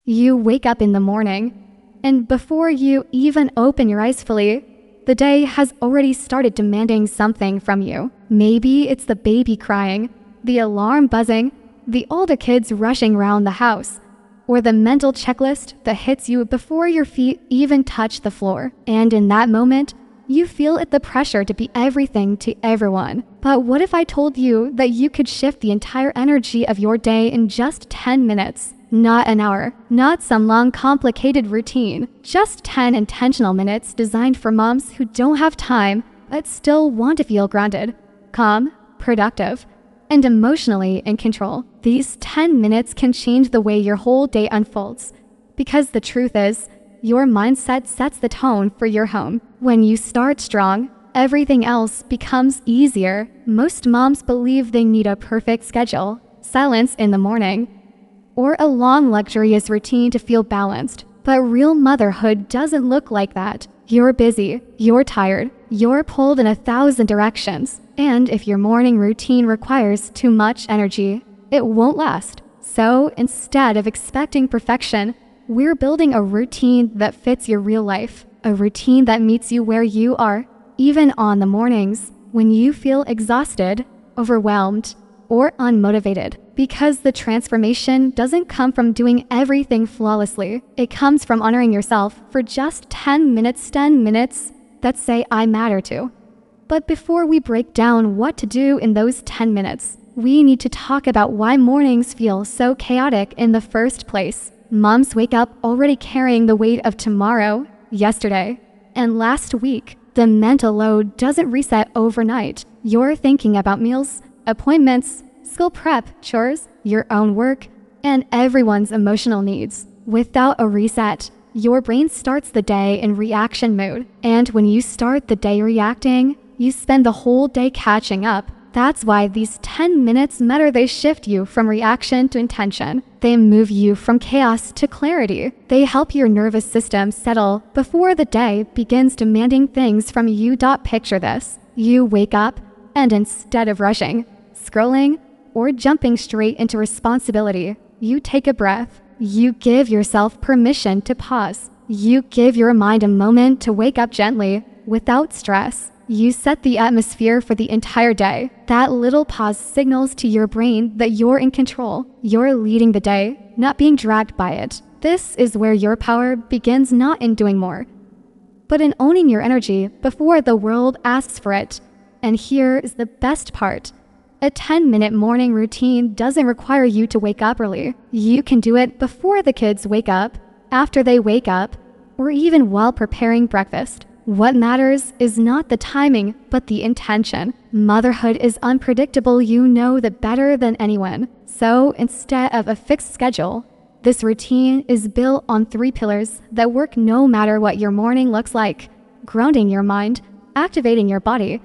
You wake up in the morning, and before you even open your eyes fully, the day has already started demanding something from you. Maybe it's the baby crying, the alarm buzzing, the older kids rushing around the house, or the mental checklist that hits you before your feet even touch the floor. And in that moment, you feel the pressure to be everything to everyone. But what if I told you that you could shift the entire energy of your day in just 10 minutes? Not an hour, not some long complicated routine, just 10 intentional minutes designed for moms who don't have time but still want to feel grounded, calm, productive, and emotionally in control. These 10 minutes can change the way your whole day unfolds, because the truth is, your mindset sets the tone for your home. When you start strong, everything else becomes easier. Most moms believe they need a perfect schedule, silence in the morning, or a long luxurious routine to feel balanced. But real motherhood doesn't look like that. You're busy, you're tired, you're pulled in 1,000 directions. And if your morning routine requires too much energy, it won't last. So instead of expecting perfection, we're building a routine that fits your real life. A routine that meets you where you are, even on the mornings when you feel exhausted, overwhelmed, or unmotivated. Because the transformation doesn't come from doing everything flawlessly. It comes from honoring yourself for just 10 minutes that say I matter to. But before we break down what to do in those 10 minutes, we need to talk about why mornings feel so chaotic in the first place. Moms wake up already carrying the weight of tomorrow, yesterday, and last week. The mental load doesn't reset overnight. You're thinking about meals, appointments, school prep, chores, your own work, and everyone's emotional needs. Without a reset, your brain starts the day in reaction mode. And when you start the day reacting, you spend the whole day catching up. That's why these 10 minutes matter. They shift you from reaction to intention. They move you from chaos to clarity. They help your nervous system settle before the day begins demanding things from you. Picture this. You wake up, and instead of rushing, scrolling, or jumping straight into responsibility, you take a breath. You give yourself permission to pause. You give your mind a moment to wake up gently, without stress. You set the atmosphere for the entire day. That little pause signals to your brain that you're in control. You're leading the day, not being dragged by it. This is where your power begins, not in doing more, but in owning your energy before the world asks for it. And here is the best part. A 10-minute morning routine doesn't require you to wake up early. You can do it before the kids wake up, after they wake up, or even while preparing breakfast. What matters is not the timing, but the intention. Motherhood is unpredictable. You know that better than anyone. So instead of a fixed schedule, this routine is built on 3 pillars that work no matter what your morning looks like: grounding your mind, activating your body,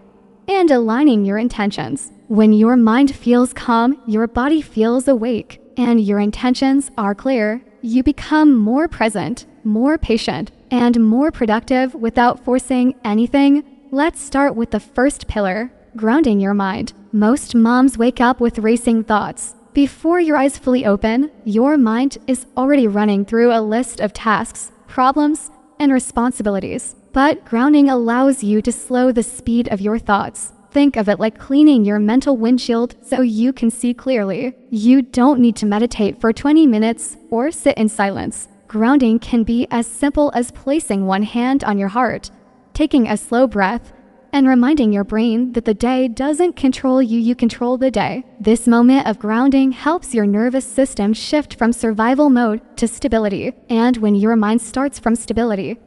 and aligning your intentions. When your mind feels calm, your body feels awake, and your intentions are clear, you become more present, more patient, and more productive without forcing anything. Let's start with the first pillar, grounding your mind. Most moms wake up with racing thoughts. Before your eyes fully open, your mind is already running through a list of tasks, problems, and responsibilities. But grounding allows you to slow the speed of your thoughts. Think of it like cleaning your mental windshield so you can see clearly. You don't need to meditate for 20 minutes or sit in silence. Grounding can be as simple as placing one hand on your heart, taking a slow breath, and reminding your brain that the day doesn't control you, you control the day. This moment of grounding helps your nervous system shift from survival mode to stability. And when your mind starts from stability,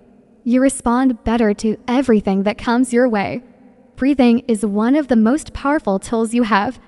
you respond better to everything that comes your way. Breathing is one of the most powerful tools you have,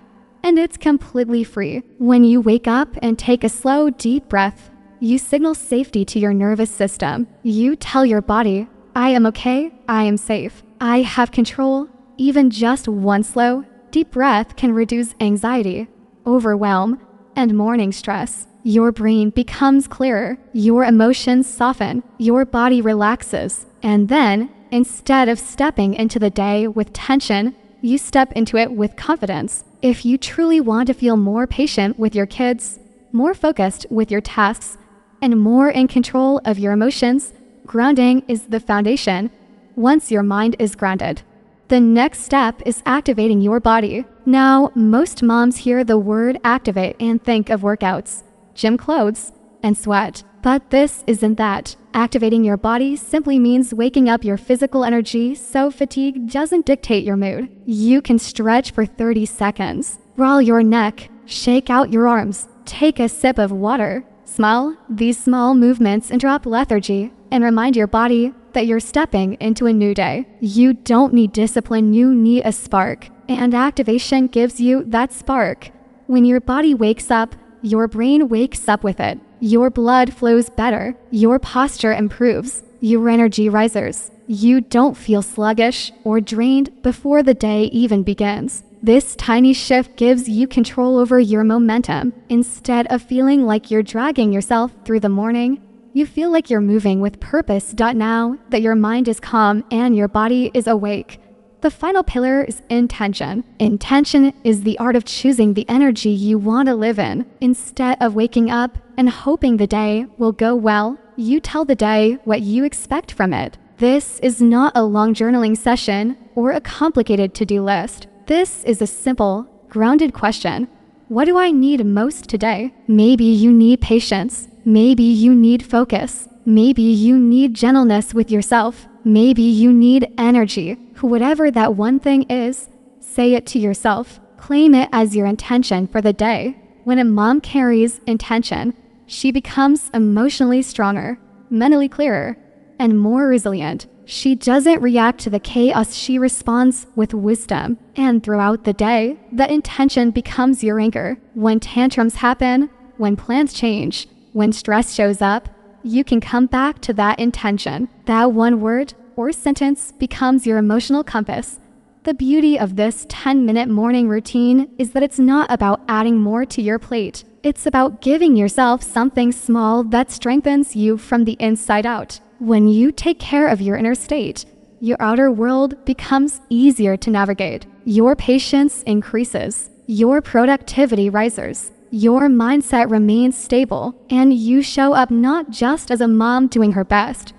and it's completely free. When you wake up and take a slow, deep breath, you signal safety to your nervous system. You tell your body, I am okay, I am safe, I have control. Even just one slow, deep breath can reduce anxiety, overwhelm, and morning stress. Your brain becomes clearer, your emotions soften, your body relaxes, and then, instead of stepping into the day with tension, you step into it with confidence. If you truly want to feel more patient with your kids, more focused with your tasks, and more in control of your emotions. Grounding is the foundation. Once your mind is grounded, the next step is activating your body. Now, most moms hear the word activate and think of workouts, gym clothes, and sweat. But this isn't that. Activating your body simply means waking up your physical energy so fatigue doesn't dictate your mood. You can stretch for 30 seconds, roll your neck, shake out your arms, take a sip of water, smile. These small movements interrupt lethargy and remind your body that you're stepping into a new day. You don't need discipline, you need a spark. And activation gives you that spark. When your body wakes up, your brain wakes up with it. Your blood flows better. Your posture improves. Your energy rises. You don't feel sluggish or drained before the day even begins. This tiny shift gives you control over your momentum. Instead of feeling like you're dragging yourself through the morning, you feel like you're moving with purpose. Now that your mind is calm and your body is awake, the final pillar is intention. Intention is the art of choosing the energy you want to live in. Instead of waking up and hoping the day will go well, you tell the day what you expect from it. This is not a long journaling session or a complicated to-do list. This is a simple, grounded question. What do I need most today? Maybe you need patience. Maybe you need focus. Maybe you need gentleness with yourself. Maybe you need energy. Whatever that one thing is, say it to yourself. Claim it as your intention for the day. When a mom carries intention, she becomes emotionally stronger, mentally clearer, and more resilient. She doesn't react to the chaos, she responds with wisdom. And throughout the day, the intention becomes your anchor. When tantrums happen, when plans change, when stress shows up, you can come back to that intention. That one word or sentence becomes your emotional compass. The beauty of this 10-minute morning routine is that it's not about adding more to your plate. It's about giving yourself something small that strengthens you from the inside out. When you take care of your inner state, your outer world becomes easier to navigate. Your patience increases. Your productivity rises. Your mindset remains stable, and you show up not just as a mom doing her best,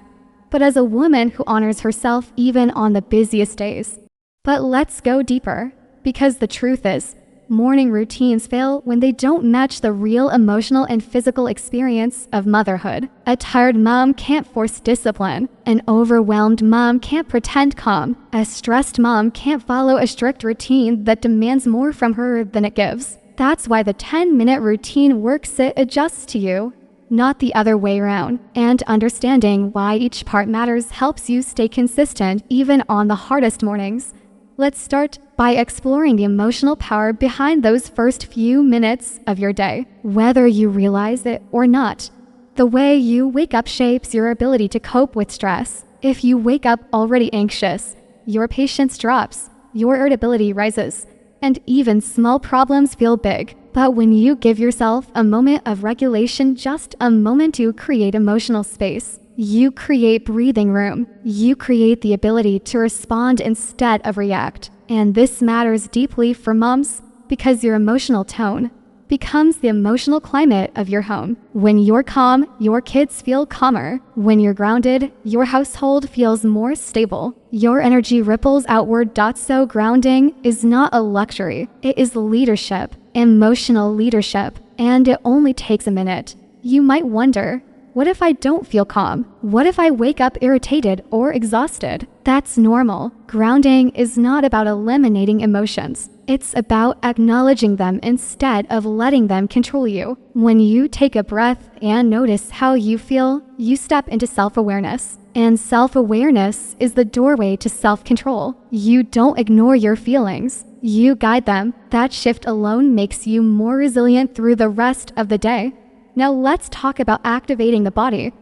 but as a woman who honors herself even on the busiest days. But let's go deeper, because the truth is, morning routines fail when they don't match the real emotional and physical experience of motherhood. A tired mom can't force discipline. An overwhelmed mom can't pretend calm. A stressed mom can't follow a strict routine that demands more from her than it gives. That's why the 10-minute routine works. It adjusts to you, not the other way around. And understanding why each part matters helps you stay consistent even on the hardest mornings. Let's start by exploring the emotional power behind those first few minutes of your day. Whether you realize it or not, the way you wake up shapes your ability to cope with stress. If you wake up already anxious, your patience drops, your irritability rises, and even small problems feel big. But when you give yourself a moment of regulation, just a moment to create emotional space, you create breathing room. You create the ability to respond instead of react. And this matters deeply for moms because your emotional tone becomes the emotional climate of your home. When you're calm, your kids feel calmer. When you're grounded, your household feels more stable. Your energy ripples outward. So grounding is not a luxury. It is leadership, emotional leadership, and it only takes a minute. You might wonder, what if I don't feel calm? What if I wake up irritated or exhausted? That's normal. Grounding is not about eliminating emotions. It's about acknowledging them instead of letting them control you. When you take a breath and notice how you feel, you step into self-awareness. And self-awareness is the doorway to self-control. You don't ignore your feelings. You guide them. That shift alone makes you more resilient through the rest of the day. Now let's talk about activating the body,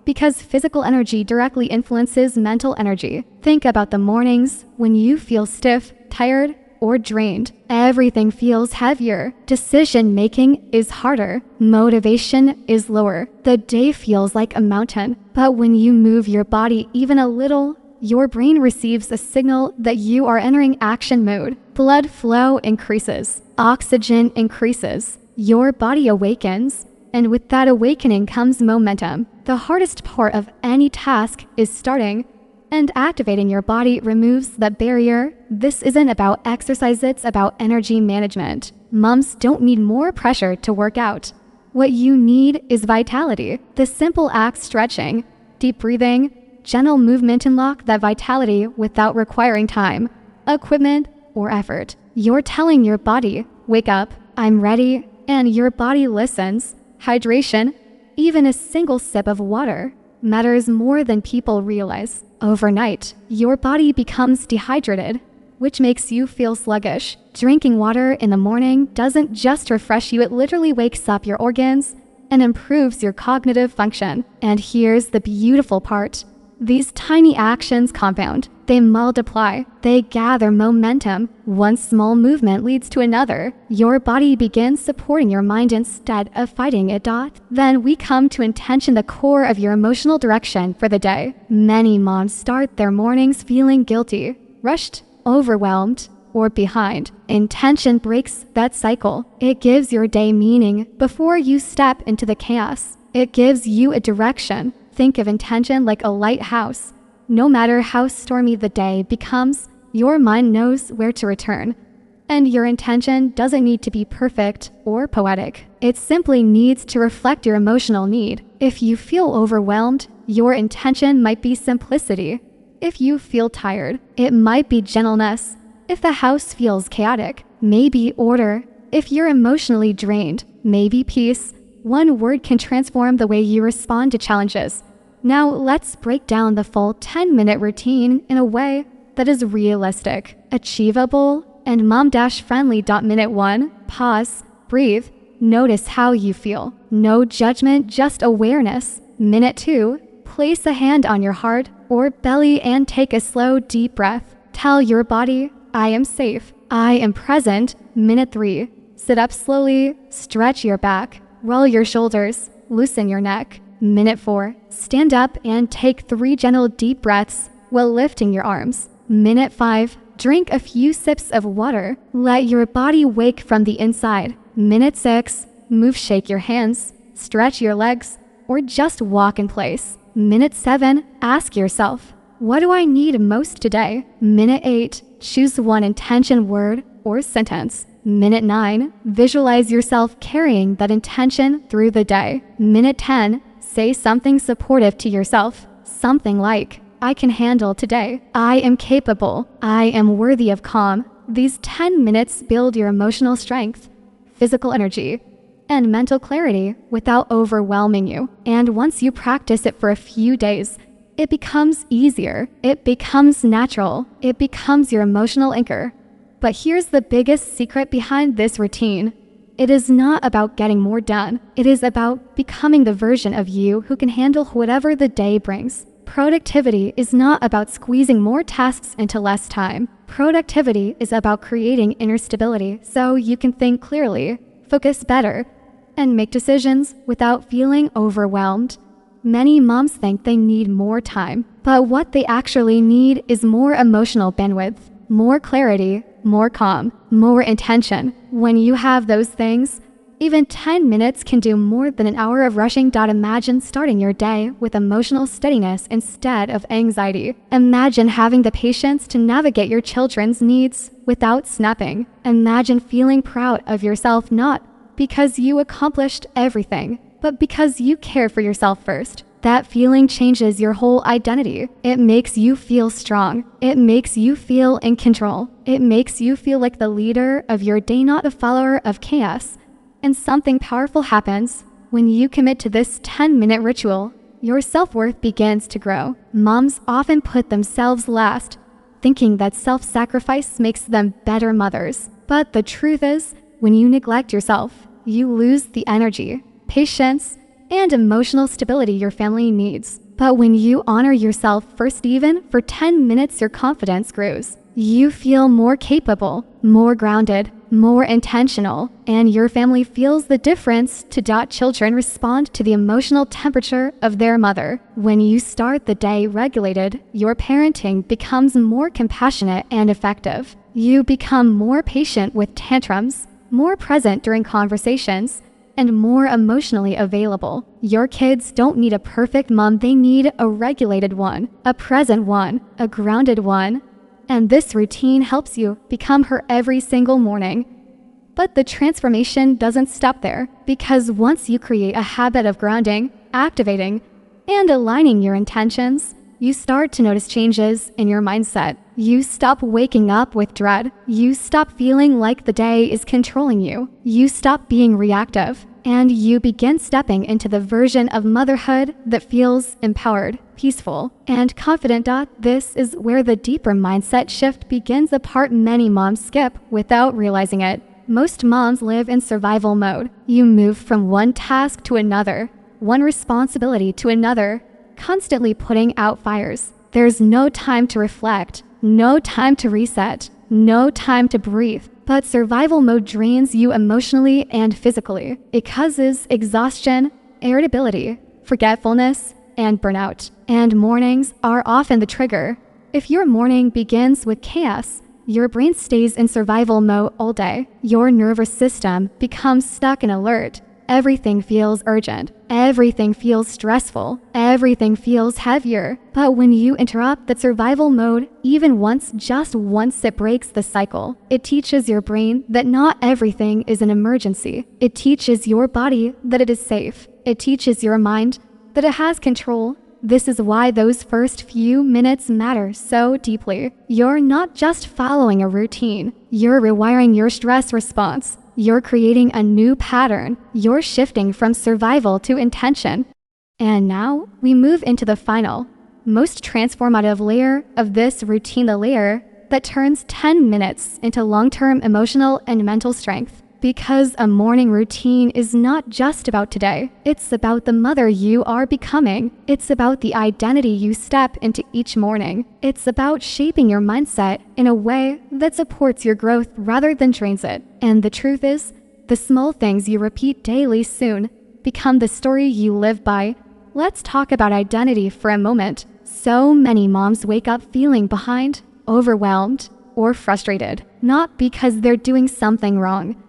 because physical energy directly influences mental energy. Think about the mornings when you feel stiff, tired, or drained. Everything feels heavier. Decision-making is harder. Motivation is lower. The day feels like a mountain. But when you move your body even a little, your brain receives a signal that you are entering action mode. Blood flow increases. Oxygen increases. Your body awakens. And with that awakening comes momentum. The hardest part of any task is starting, and activating your body removes the barrier. This isn't about exercise, it's about energy management. Moms don't need more pressure to work out. What you need is vitality. The simple acts, stretching, deep breathing, gentle movement unlock that vitality without requiring time, equipment, or effort. You're telling your body, wake up, I'm ready, and your body listens. Hydration, even a single sip of water, matters more than people realize. Overnight, your body becomes dehydrated, which makes you feel sluggish. Drinking water in the morning doesn't just refresh you, it literally wakes up your organs and improves your cognitive function. And here's the beautiful part. These tiny actions compound. They multiply. They gather momentum. One small movement leads to another. Your body begins supporting your mind instead of fighting it. Then we come to intention, the core of your emotional direction for the day. Many moms start their mornings feeling guilty, rushed, overwhelmed, or behind. Intention breaks that cycle. It gives your day meaning before you step into the chaos. It gives you a direction. Think of intention like a lighthouse. No matter how stormy the day becomes, your mind knows where to return. And your intention doesn't need to be perfect or poetic. It simply needs to reflect your emotional need. If you feel overwhelmed, your intention might be simplicity. If you feel tired, it might be gentleness. If the house feels chaotic, maybe order. If you're emotionally drained, maybe peace. One word can transform the way you respond to challenges. Now let's break down the full 10-minute routine in a way that is realistic, achievable, and mom-friendly. Minute 1, pause, breathe, notice how you feel. No judgment, just awareness. Minute 2, place a hand on your heart or belly and take a slow, deep breath. Tell your body, I am safe, I am present. Minute 3, sit up slowly, stretch your back, roll your shoulders, loosen your neck. Minute 4, stand up and take 3 gentle deep breaths while lifting your arms. Minute 5, drink a few sips of water. Let your body wake from the inside. Minute 6, move, shake your hands, stretch your legs, or just walk in place. Minute 7, ask yourself, what do I need most today? Minute 8, choose one intention, word, or sentence. Minute 9, visualize yourself carrying that intention through the day. Minute 10, say something supportive to yourself. Something like, I can handle today. I am capable. I am worthy of calm. These 10 minutes build your emotional strength, physical energy, and mental clarity without overwhelming you. And once you practice it for a few days, it becomes easier. It becomes natural. It becomes your emotional anchor. But here's the biggest secret behind this routine. It is not about getting more done. It is about becoming the version of you who can handle whatever the day brings. Productivity is not about squeezing more tasks into less time. Productivity is about creating inner stability so you can think clearly, focus better, and make decisions without feeling overwhelmed. Many moms think they need more time, but what they actually need is more emotional bandwidth, more clarity, more calm, more intention. When you have those things, even 10 minutes can do more than an hour of rushing. Imagine starting your day with emotional steadiness instead of anxiety. Imagine having the patience to navigate your children's needs without snapping. Imagine feeling proud of yourself, not because you accomplished everything, but because you care for yourself first. That feeling changes your whole identity. It makes you feel strong. It makes you feel in control. It makes you feel like the leader of your day, not a follower of chaos. And something powerful happens when you commit to this 10-minute ritual. Your self-worth begins to grow. Moms often put themselves last, thinking that self-sacrifice makes them better mothers. But the truth is, when you neglect yourself, you lose the energy, patience, and emotional stability your family needs. But when you honor yourself first, even for 10 minutes, your confidence grows. You feel more capable, more grounded, more intentional, and your family feels the difference. Children respond to the emotional temperature of their mother. When you start the day regulated, your parenting becomes more compassionate and effective. You become more patient with tantrums, more present during conversations, and more emotionally available. Your kids don't need a perfect mom, they need a regulated one, a present one, a grounded one. And this routine helps you become her every single morning. But the transformation doesn't stop there, because once you create a habit of grounding, activating, and aligning your intentions, you start to notice changes in your mindset. You stop waking up with dread. You stop feeling like the day is controlling you. You stop being reactive, and you begin stepping into the version of motherhood that feels empowered, peaceful, and confident. This is where the deeper mindset shift begins, a part many moms skip without realizing it. Most moms live in survival mode. You move from one task to another, one responsibility to another, constantly putting out fires. There's no time to reflect, no time to reset, no time to breathe. But survival mode drains you emotionally and physically. It causes exhaustion, irritability, forgetfulness, and burnout. And mornings are often the trigger. If your morning begins with chaos, your brain stays in survival mode all day. Your nervous system becomes stuck in alert. Everything feels urgent. Everything feels stressful. Everything feels heavier. But when you interrupt that survival mode, even once, just once, it breaks the cycle. It teaches your brain that not everything is an emergency. It teaches your body that it is safe. It teaches your mind that it has control. This is why those first few minutes matter so deeply. You're not just following a routine. You're rewiring your stress response. You're creating a new pattern. You're shifting from survival to intention. And now we move into the final, most transformative layer of this routine, the layer that turns 10 minutes into long-term emotional and mental strength. Because a morning routine is not just about today. It's about the mother you are becoming. It's about the identity you step into each morning. It's about shaping your mindset in a way that supports your growth rather than drains it. And the truth is, the small things you repeat daily soon become the story you live by. Let's talk about identity for a moment. So many moms wake up feeling behind, overwhelmed, or frustrated, not because they're doing something wrong,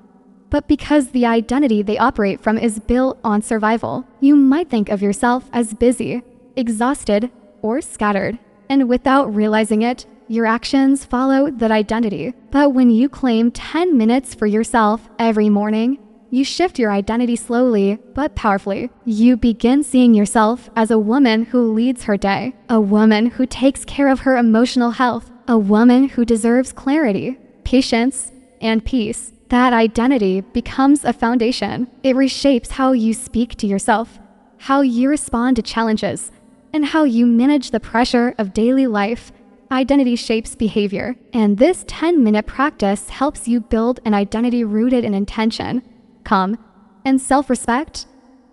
but because the identity they operate from is built on survival. You might think of yourself as busy, exhausted, or scattered, and without realizing it, your actions follow that identity. But when you claim 10 minutes for yourself every morning, you shift your identity slowly but powerfully. You begin seeing yourself as a woman who leads her day, a woman who takes care of her emotional health, a woman who deserves clarity, patience, and peace. That identity becomes a foundation. It reshapes how you speak to yourself, how you respond to challenges, and how you manage the pressure of daily life. Identity shapes behavior, and this 10-minute practice helps you build an identity rooted in intention, calm, and self-respect.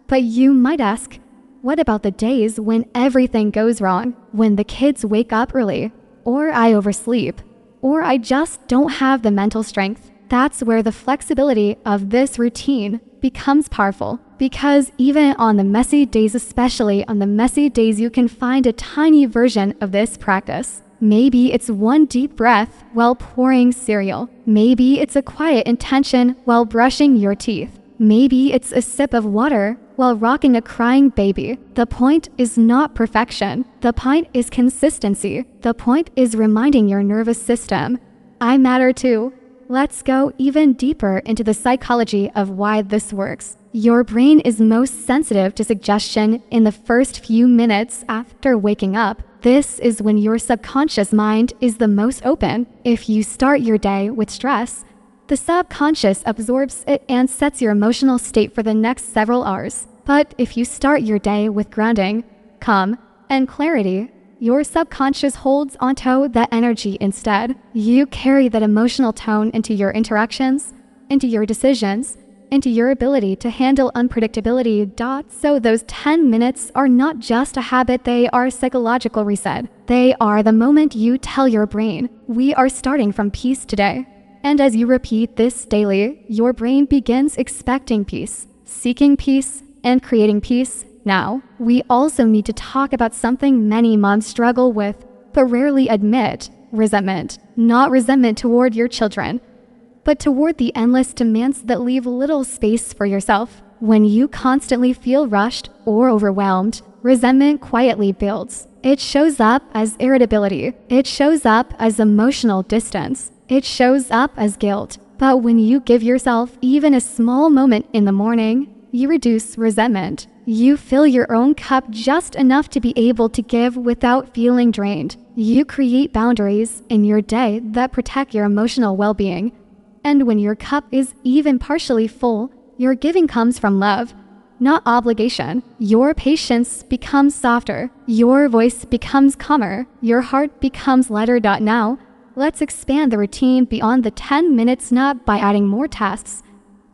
But you might ask, what about the days when everything goes wrong? When the kids wake up early, or I oversleep, or I just don't have the mental strength? That's where the flexibility of this routine becomes powerful, because even on the messy days, especially on the messy days, you can find a tiny version of this practice. Maybe it's one deep breath while pouring cereal. Maybe it's a quiet intention while brushing your teeth. Maybe it's a sip of water while rocking a crying baby. The point is not perfection. The point is consistency. The point is reminding your nervous system, I matter too. Let's go even deeper into the psychology of why this works. Your brain is most sensitive to suggestion in the first few minutes after waking up. This is when your subconscious mind is the most open. If you start your day with stress, the subconscious absorbs it and sets your emotional state for the next several hours. But if you start your day with grounding, calm, and clarity, your subconscious holds onto that energy instead. You carry that emotional tone into your interactions, into your decisions, into your ability to handle unpredictability. So those 10 minutes are not just a habit, they are a psychological reset. They are the moment you tell your brain, we are starting from peace today. And as you repeat this daily, your brain begins expecting peace, seeking peace, and creating peace. Now, we also need to talk about something many moms struggle with, but rarely admit: resentment. Not resentment toward your children, but toward the endless demands that leave little space for yourself. When you constantly feel rushed or overwhelmed, resentment quietly builds. It shows up as irritability. It shows up as emotional distance. It shows up as guilt. But when you give yourself even a small moment in the morning, you reduce resentment. You fill your own cup just enough to be able to give without feeling drained. You create boundaries in your day that protect your emotional well-being. And when your cup is even partially full, your giving comes from love, not obligation. Your patience becomes softer. Your voice becomes calmer. Your heart becomes lighter. Now, let's expand the routine beyond the 10 minutes, not by adding more tasks,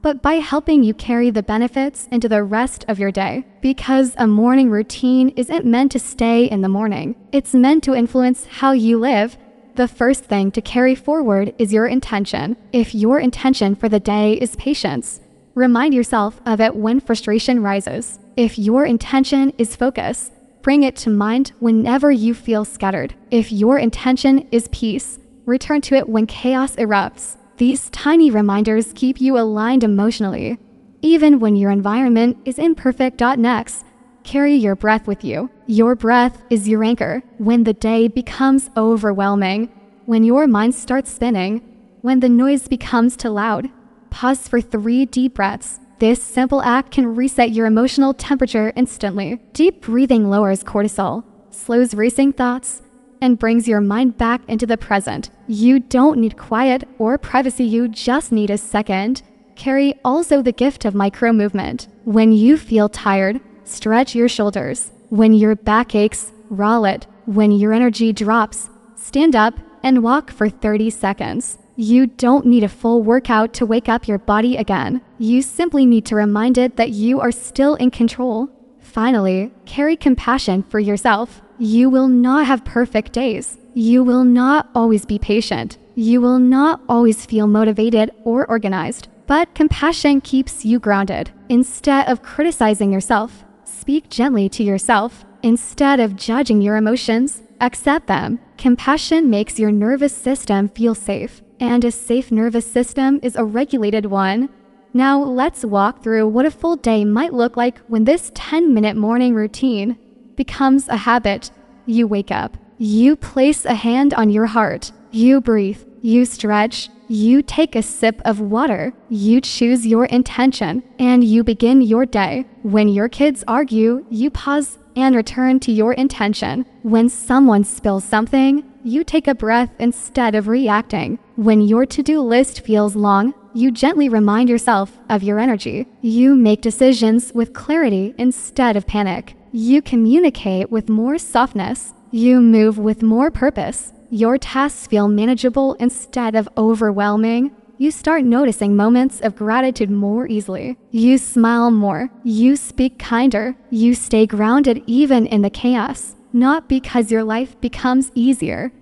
but by helping you carry the benefits into the rest of your day. Because a morning routine isn't meant to stay in the morning. It's meant to influence how you live. The first thing to carry forward is your intention. If your intention for the day is patience, remind yourself of it when frustration rises. If your intention is focus, bring it to mind whenever you feel scattered. If your intention is peace, return to it when chaos erupts. These tiny reminders keep you aligned emotionally. Even when your environment is imperfect. Next, carry your breath with you. Your breath is your anchor. When the day becomes overwhelming, when your mind starts spinning, when the noise becomes too loud, pause for 3 deep breaths. This simple act can reset your emotional temperature instantly. Deep breathing lowers cortisol, slows racing thoughts, and brings your mind back into the present. You don't need quiet or privacy, you just need a second. Carry also the gift of micro movement. When you feel tired, stretch your shoulders. When your back aches, roll it. When your energy drops, stand up and walk for 30 seconds. You don't need a full workout to wake up your body again. You simply need to remind it that you are still in control. Finally, carry compassion for yourself. You will not have perfect days. You will not always be patient. You will not always feel motivated or organized. But compassion keeps you grounded. Instead of criticizing yourself, speak gently to yourself. Instead of judging your emotions, accept them. Compassion makes your nervous system feel safe. And a safe nervous system is a regulated one. Now let's walk through what a full day might look like when this 10-minute morning routine becomes a habit. You wake up. You place a hand on your heart. You breathe. You stretch. You take a sip of water. You choose your intention. And you begin your day. When your kids argue, you pause and return to your intention. When someone spills something, you take a breath instead of reacting. When your to-do list feels long, you gently remind yourself of your energy. You make decisions with clarity instead of panic. You communicate with more softness. You move with more purpose. Your tasks feel manageable instead of overwhelming. You start noticing moments of gratitude more easily. You smile more. You speak kinder. You stay grounded even in the chaos. Not because your life becomes easier,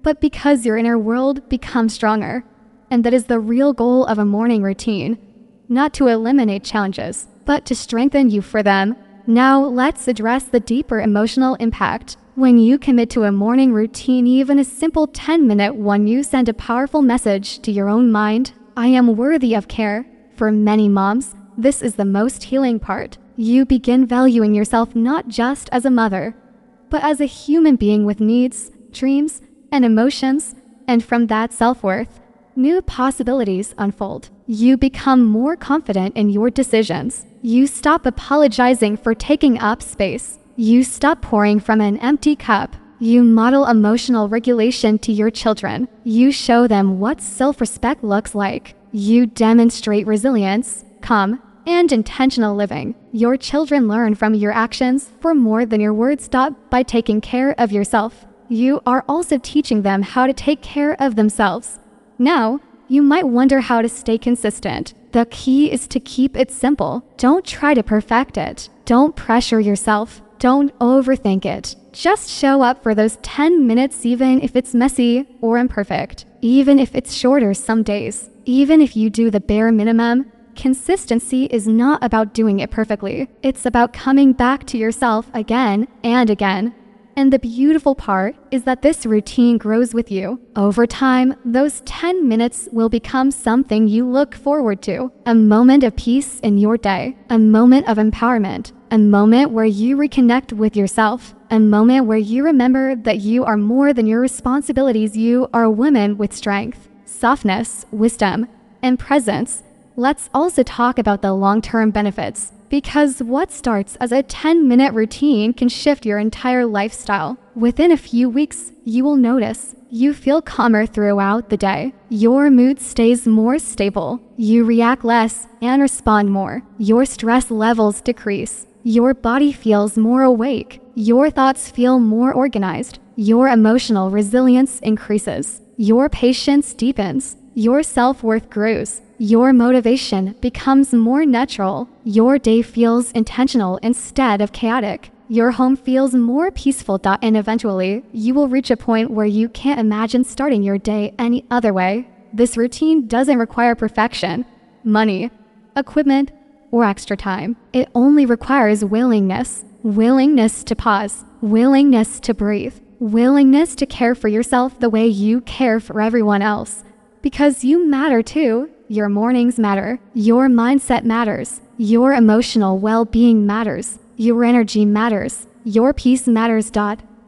but because your inner world becomes stronger. And that is the real goal of a morning routine. Not to eliminate challenges, but to strengthen you for them. Now let's address the deeper emotional impact. When you commit to a morning routine, even a simple 10-minute one, you send a powerful message to your own mind. I am worthy of care. For many moms, this is the most healing part. You begin valuing yourself not just as a mother, but as a human being with needs, dreams, and emotions. And from that self-worth, new possibilities unfold. You become more confident in your decisions. You stop apologizing for taking up space. You stop pouring from an empty cup. You model emotional regulation to your children. You show them what self-respect looks like. You demonstrate resilience, calm, and intentional living. Your children learn from your actions for more than your words. By taking care of yourself, you are also teaching them how to take care of themselves. Now, you might wonder how to stay consistent. The key is to keep it simple. Don't try to perfect it. Don't pressure yourself. Don't overthink it. Just show up for those 10 minutes, even if it's messy or imperfect. Even if it's shorter some days. Even if you do the bare minimum. Consistency is not about doing it perfectly. It's about coming back to yourself again and again. And the beautiful part is that this routine grows with you. Over time, those 10 minutes will become something you look forward to. A moment of peace in your day. A moment of empowerment. A moment where you reconnect with yourself. A moment where you remember that you are more than your responsibilities. You are a woman with strength, softness, wisdom, and presence. Let's also talk about the long-term benefits. Because what starts as a 10-minute routine can shift your entire lifestyle. Within a few weeks, you will notice you feel calmer throughout the day. Your mood stays more stable. You react less and respond more. Your stress levels decrease. Your body feels more awake. Your thoughts feel more organized. Your emotional resilience increases. Your patience deepens. Your self-worth grows. Your motivation becomes more natural. Your day feels intentional instead of chaotic. Your home feels more peaceful. And eventually, you will reach a point where you can't imagine starting your day any other way. This routine doesn't require perfection, money, equipment, or extra time. It only requires willingness. Willingness to pause. Willingness to breathe. Willingness to care for yourself the way you care for everyone else. Because you matter too. Your mornings matter. Your mindset matters. Your emotional well-being matters. Your energy matters. Your peace matters.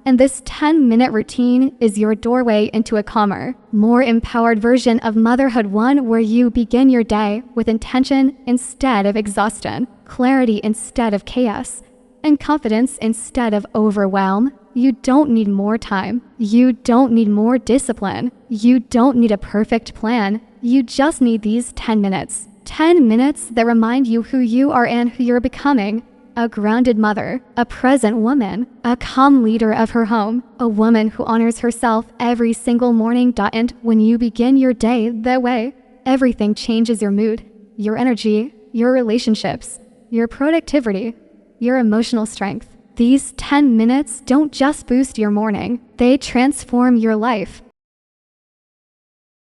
And this 10-minute routine is your doorway into a calmer, more empowered version of motherhood, one where you begin your day with intention instead of exhaustion, clarity instead of chaos, and confidence instead of overwhelm. You don't need more time. You don't need more discipline. You don't need a perfect plan. You just need these 10 minutes. 10 minutes that remind you who you are and who you're becoming. A grounded mother, a present woman, a calm leader of her home, a woman who honors herself every single morning. And when you begin your day that way, everything changes: your mood, your energy, your relationships, your productivity, your emotional strength. These 10 minutes don't just boost your morning, they transform your life.